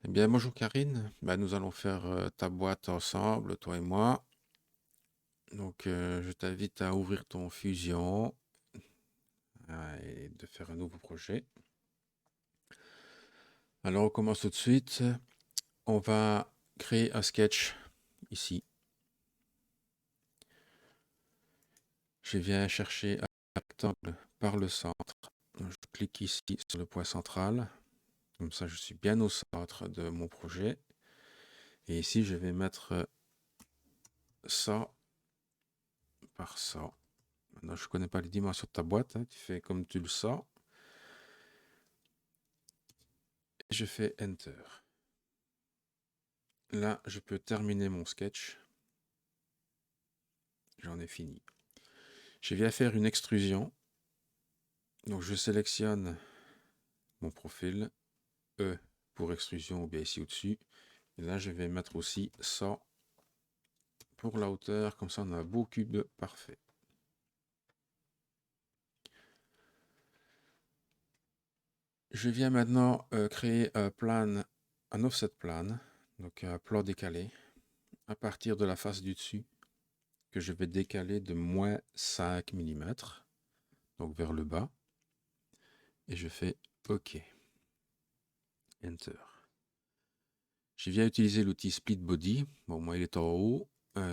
Eh bien, bonjour Karine. Nous allons faire ta boîte ensemble, toi et moi. Donc, je t'invite à ouvrir ton Fusion et de faire un nouveau projet. Alors, on commence tout de suite. On va créer un sketch ici. Je viens chercher un rectangle par le centre. Je clique ici sur le point central. Comme ça, je suis bien au centre de mon projet. Et ici, je vais mettre ça par ça. Maintenant, je ne connais pas les dimensions de ta boîte, hein. Tu fais comme tu le sens. Et je fais Enter. Là, je peux terminer mon sketch. J'en ai fini. Je viens faire une extrusion. Donc, je sélectionne mon profil. E pour extrusion ou bien ici au-dessus. Et là, je vais mettre aussi ça pour la hauteur. Comme ça, on a un beau cube parfait. Je viens maintenant créer un plan, un offset plan. Donc, un plan décalé à partir de la face du dessus que je vais décaler de moins 5 mm. Donc, vers le bas. Et je fais OK. Enter. Je viens utiliser l'outil Split Body. Bon, moi, il est en haut.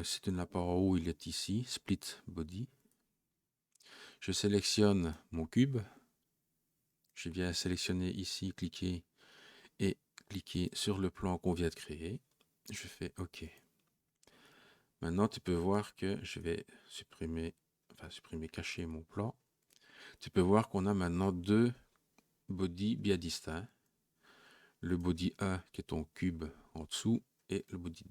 Si tu ne l'as pas en haut, il est ici, Split Body. Je sélectionne mon cube. Je viens sélectionner ici, cliquer et cliquer sur le plan qu'on vient de créer. Je fais OK. Maintenant, tu peux voir que je vais supprimer, cacher mon plan. Tu peux voir qu'on a maintenant deux bodies bien distincts. Le body 1 qui est ton cube en dessous et le body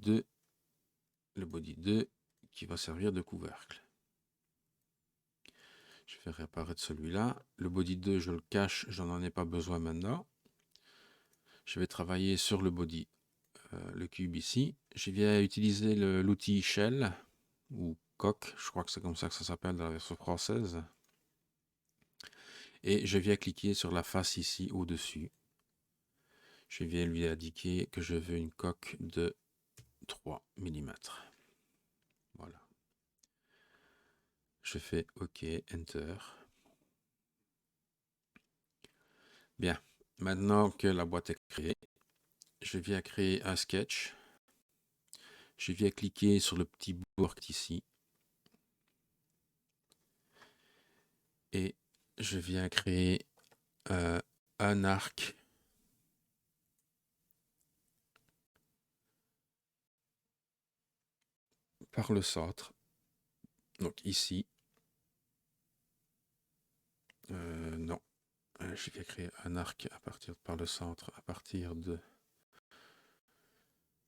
2 qui va servir de couvercle. Je vais réapparaître celui-là. Le body 2, je le cache, j'en ai pas besoin maintenant. Je vais travailler sur le body, le cube ici. Je viens utiliser l'outil Shell ou Coq, je crois que c'est comme ça que ça s'appelle dans la version française. Et je viens cliquer sur la face ici au-dessus. Je viens lui indiquer que je veux une coque de 3 mm. Voilà. Je fais OK, Enter. Bien, maintenant que la boîte est créée, je viens créer un sketch. Je viens cliquer sur le petit bourg ici. Et je viens créer un arc par le centre. Donc ici. Non. Je viens créer un arc par le centre à partir de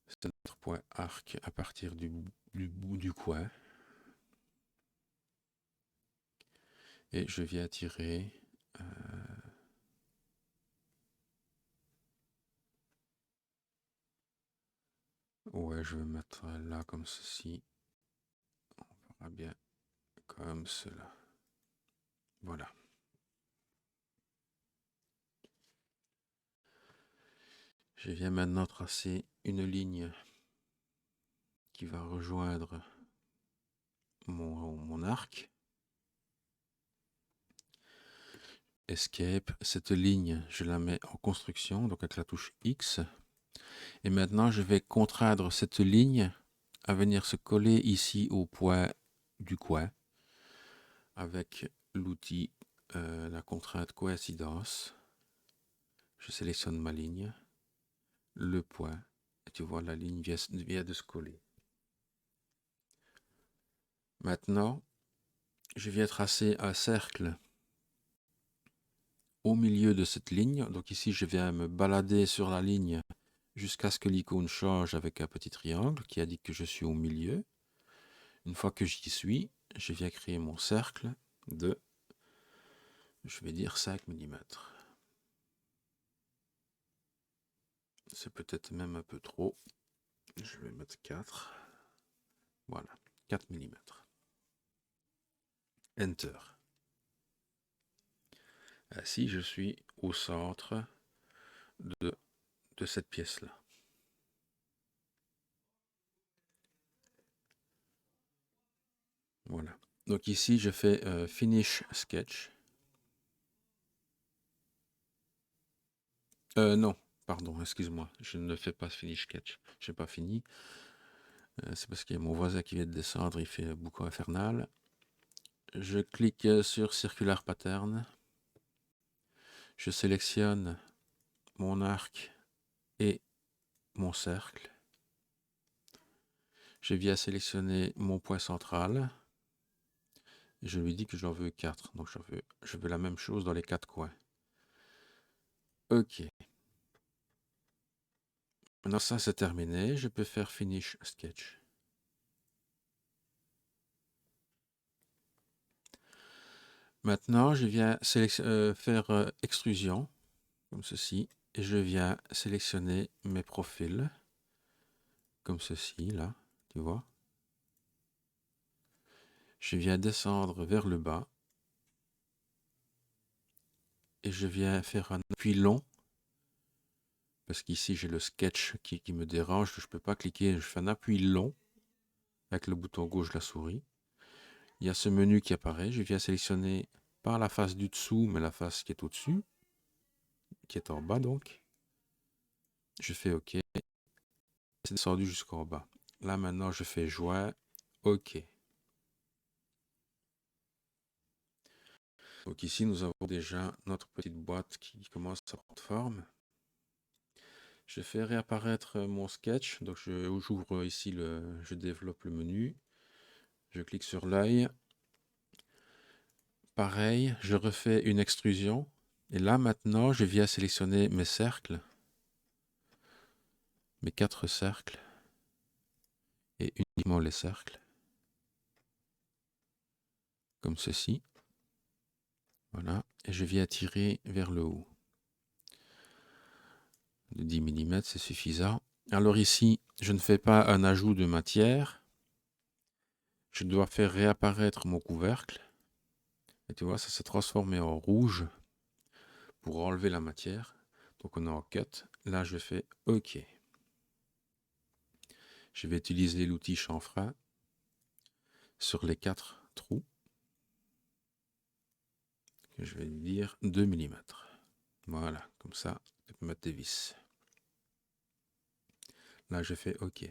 c'est notre point arc à partir du bout du coin. Et je viens tirer ouais, je vais mettre là comme ceci. On verra bien comme cela. Voilà. Je viens maintenant tracer une ligne qui va rejoindre mon arc. Escape, cette ligne, je la mets en construction, donc avec la touche X. Et maintenant, je vais contraindre cette ligne à venir se coller ici au point du coin avec l'outil, la contrainte coïncidence. Je sélectionne ma ligne, le point, et tu vois la ligne vient de se coller. Maintenant, je viens tracer un cercle au milieu de cette ligne. Donc ici, je viens me balader sur la ligne jusqu'à ce que l'icône change avec un petit triangle qui indique que je suis au milieu. Une fois que j'y suis, je viens créer mon cercle de, je vais dire 5 mm. C'est peut-être même un peu trop. Je vais mettre 4. Voilà, 4 mm. Enter. Ainsi, je suis au centre de de cette pièce-là. Voilà. Donc ici, je fais Finish Sketch. Non, pardon, excuse-moi. Je ne fais pas Finish Sketch. Je n'ai pas fini. C'est parce qu'il y a mon voisin qui vient de descendre. Il fait boucan infernal. Je clique sur Circular Pattern. Je sélectionne mon arc et mon cercle. Je viens sélectionner mon point central. Et je lui dis que j'en veux 4. Donc je veux la même chose dans les 4 coins. Ok. Maintenant ça c'est terminé. Je peux faire Finish Sketch. Maintenant je viens faire extrusion. Comme ceci. Et je viens sélectionner mes profils. Comme ceci là. Tu vois. Je viens descendre vers le bas. Et je viens faire un appui long. Parce qu'ici j'ai le sketch qui me dérange. Je ne peux pas cliquer. Je fais un appui long. Avec le bouton gauche de la souris. Il y a ce menu qui apparaît. Je viens sélectionner pas la face du dessous, mais la face qui est au-dessus. Qui est en bas donc. Je fais OK. C'est descendu jusqu'en bas. Là maintenant je fais joint. OK. Donc ici nous avons déjà notre petite boîte qui commence à prendre forme. Je fais réapparaître mon sketch. Donc j'ouvre ici je développe le menu. Je clique sur l'œil. Pareil, je refais une extrusion. Et là maintenant je viens sélectionner mes cercles. Mes 4 cercles. Et uniquement les cercles. Comme ceci. Voilà. Et je viens tirer vers le haut. De 10 mm, c'est suffisant. Alors ici, je ne fais pas un ajout de matière. Je dois faire réapparaître mon couvercle. Et tu vois, ça s'est transformé en rouge pour enlever la matière. Donc on est en cut. Là, je fais OK. Je vais utiliser l'outil chanfrein sur les 4 trous. Je vais lui dire 2 mm. Voilà, comme ça, tu peux mettre tes vis. Là, je fais OK.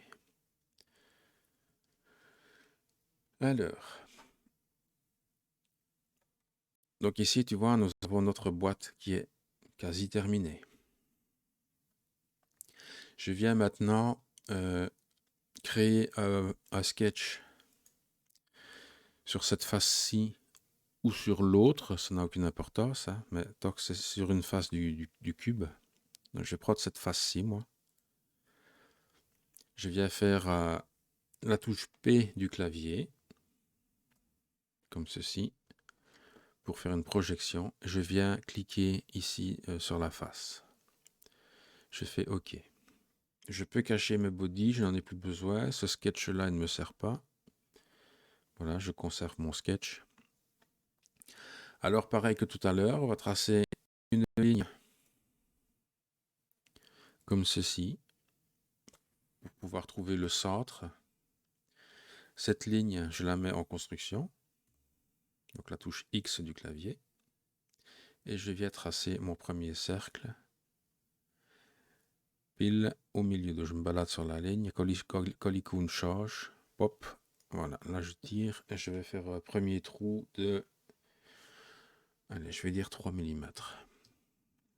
Alors, donc ici, tu vois, nous avons notre boîte qui est quasi terminée. Je viens maintenant créer un sketch sur cette face-ci ou sur l'autre, ça n'a aucune importance, hein, mais tant que c'est sur une face du cube. Donc, je vais prendre cette face-ci, moi. Je viens faire la touche P du clavier, comme ceci, pour faire une projection. Je viens cliquer ici sur la face. Je fais OK. Je peux cacher mes bodies, je n'en ai plus besoin. Ce sketch-là, il ne me sert pas. Voilà, je conserve mon sketch. Alors, pareil que tout à l'heure, on va tracer une ligne comme ceci, pour pouvoir trouver le centre. Cette ligne, je la mets en construction, donc la touche X du clavier, et je viens tracer mon premier cercle, pile au milieu. Donc je me balade sur la ligne, Collicoon change, pop, voilà, là je tire, et je vais faire un premier trou de, allez, je vais dire 3 mm.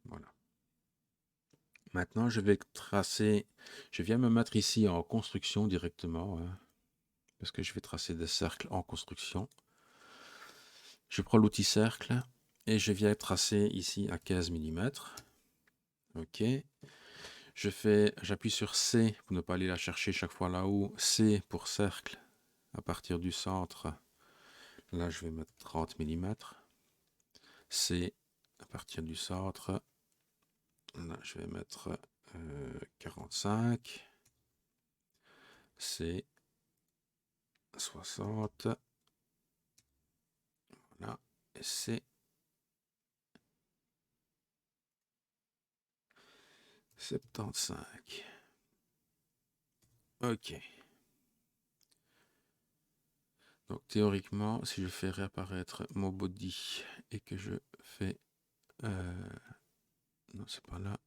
Voilà. Maintenant, je vais tracer, je viens me mettre ici en construction directement, hein, parce que je vais tracer des cercles en construction. Je prends l'outil cercle et je viens tracer ici à 15 mm. OK. J'appuie sur C pour ne pas aller la chercher chaque fois là-haut. C pour cercle à partir du centre. Là, je vais mettre 30 mm. C à partir du centre. Là, je vais mettre 45. C 60. Voilà. Et C 75. Ok. Donc théoriquement, si je fais réapparaître mon body et que je fais... non, c'est pas là.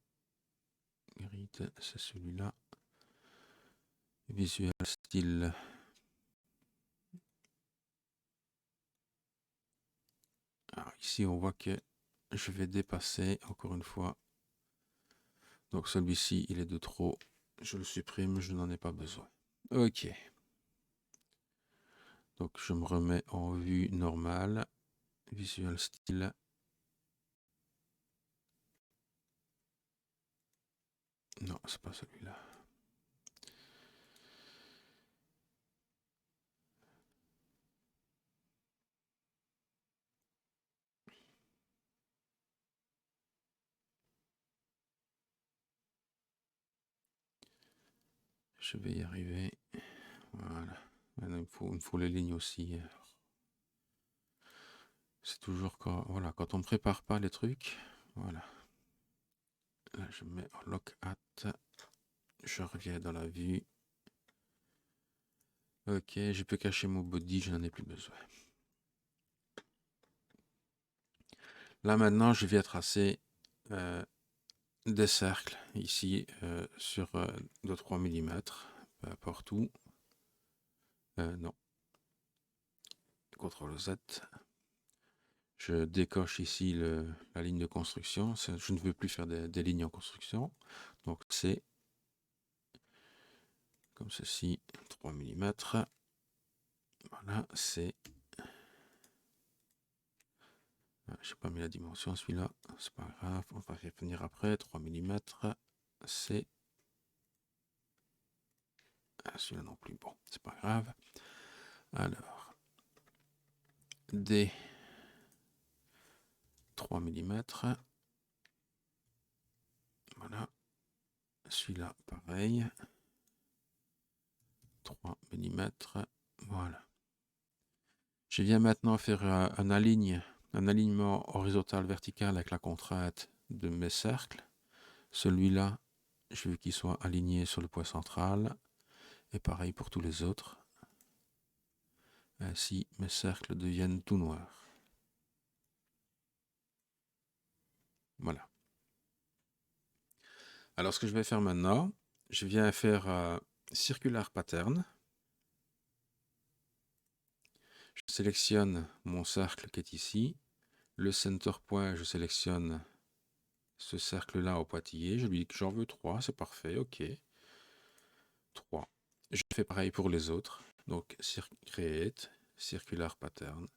Grid, c'est celui-là. Visual style. Alors ici, on voit que je vais dépasser, encore une fois. Donc celui-ci, il est de trop. Je le supprime, je n'en ai pas besoin. Ok. Donc je me remets en vue normale. Visual style. Non, c'est pas celui-là. Je vais y arriver. Voilà. Maintenant, il me faut les lignes aussi. C'est toujours quand, voilà, quand on ne prépare pas les trucs. Voilà. Là, je mets en lock at. Je reviens dans la vue. Ok, je peux cacher mon body, je n'en ai plus besoin. Là maintenant, je viens tracer des cercles ici sur de 3 mm, peu importe où. Non. CTRL Z. Je décoche ici la ligne de construction. Je ne veux plus faire des lignes en construction. Donc c'est comme ceci, 3 mm. Voilà, c'est... j'ai pas mis la dimension celui-là, c'est pas grave, on va y revenir après. 3 mm, c'est... celui-là non plus, bon, c'est pas grave. Alors, D 3 mm. Voilà. Celui-là, pareil. 3 mm. Voilà. Je viens maintenant faire un alignement horizontal vertical avec la contrainte de mes cercles. Celui-là, je veux qu'il soit aligné sur le point central. Et pareil pour tous les autres. Ainsi, mes cercles deviennent tout noirs. Voilà. Alors, ce que je vais faire maintenant, je viens faire Circular Pattern. Je sélectionne mon cercle qui est ici. Le center point, je sélectionne ce cercle-là au pointillé. Je lui dis que j'en veux 3, c'est parfait, ok. 3. Je fais pareil pour les autres. Donc, Create, Circular Pattern.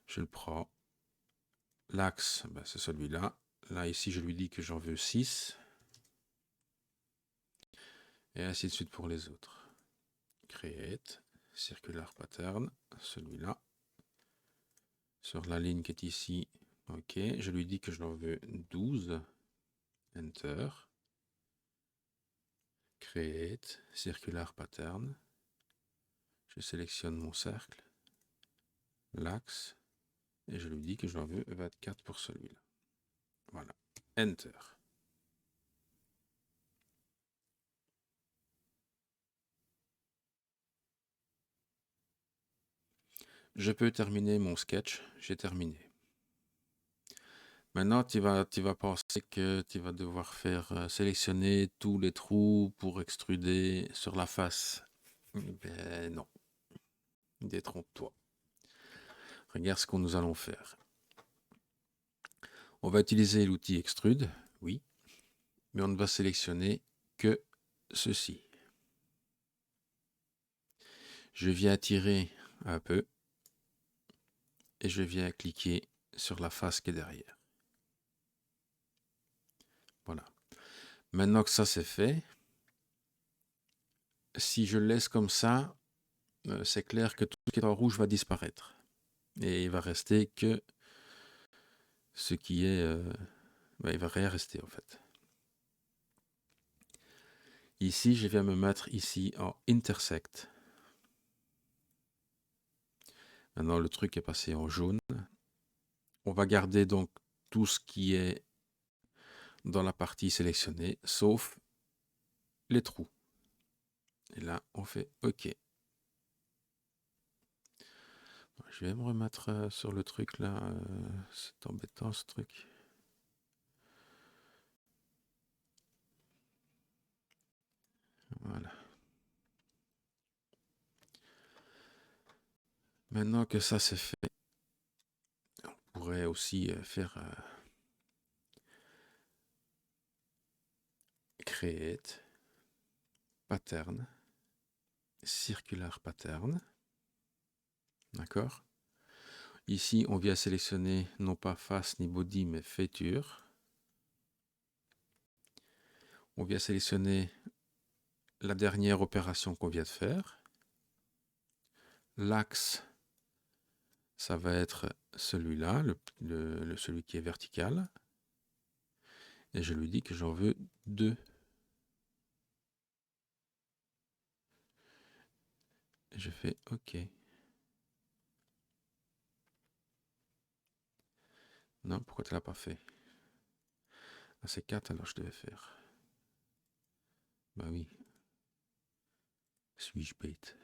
Je le prends. L'axe, ben, c'est celui-là. Là, ici, je lui dis que j'en veux 6. Et ainsi de suite pour les autres. Create, Circular Pattern, celui-là. Sur la ligne qui est ici, ok. Je lui dis que je l'en veux 12. Enter. Create, Circular Pattern. Je sélectionne mon cercle, l'axe, et je lui dis que j'en veux 24 pour celui-là. Voilà. Enter. Je peux terminer mon sketch. J'ai terminé. Maintenant, tu vas penser que tu vas devoir faire sélectionner tous les trous pour extruder sur la face. Ben non. Détrompe-toi. Regarde ce que nous allons faire. On va utiliser l'outil Extrude, oui, mais on ne va sélectionner que ceci. Je viens tirer un peu et je viens cliquer sur la face qui est derrière. Voilà. Maintenant que ça c'est fait, si je le laisse comme ça, c'est clair que tout ce qui est en rouge va disparaître. Et il va rester que ce qui est... il va rien rester en fait. Ici, je viens me mettre ici en intersect. Maintenant, le truc est passé en jaune. On va garder donc tout ce qui est dans la partie sélectionnée, sauf les trous. Et là, on fait OK. Je vais me remettre sur le truc là. C'est embêtant ce truc. Voilà. Maintenant que ça c'est fait, on pourrait aussi faire create pattern, circular pattern. D'accord? Ici, on vient sélectionner non pas face ni body, mais feature. On vient sélectionner la dernière opération qu'on vient de faire. L'axe, ça va être celui-là, celui qui est vertical. Et je lui dis que j'en veux 2. Et je fais OK. Non, pourquoi tu ne l'as pas fait? Ah, c'est 4, alors je devais faire. Bah oui. Suis-je bête?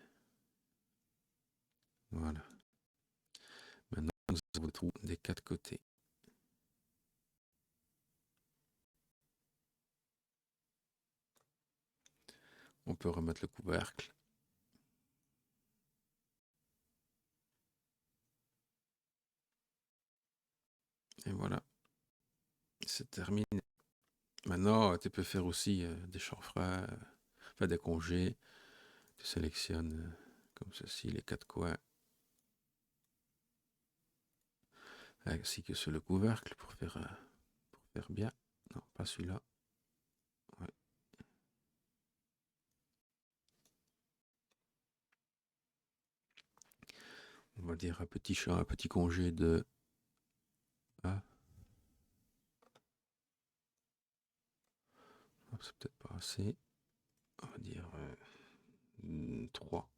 Voilà. Maintenant, nous avons le trou des 4 côtés. On peut remettre le couvercle. Et voilà. C'est terminé. Maintenant, tu peux faire aussi des chanfreins, enfin des congés. Tu sélectionnes comme ceci les 4 coins. Ainsi que sur le couvercle pour faire bien. Non, pas celui-là. Ouais. On va dire un petit congé de... Ah. C'est peut-être pas assez. On va dire 3.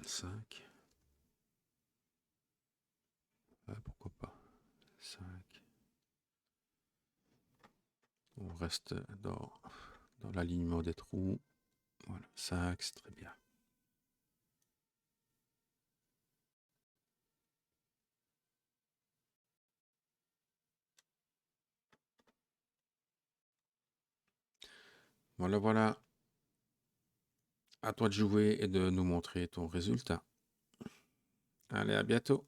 5. Ah, pourquoi pas 5. On reste dans l'alignement des trous. Voilà, 5, c'est très bien. Voilà, voilà. À toi de jouer et de nous montrer ton résultat. Allez, à bientôt.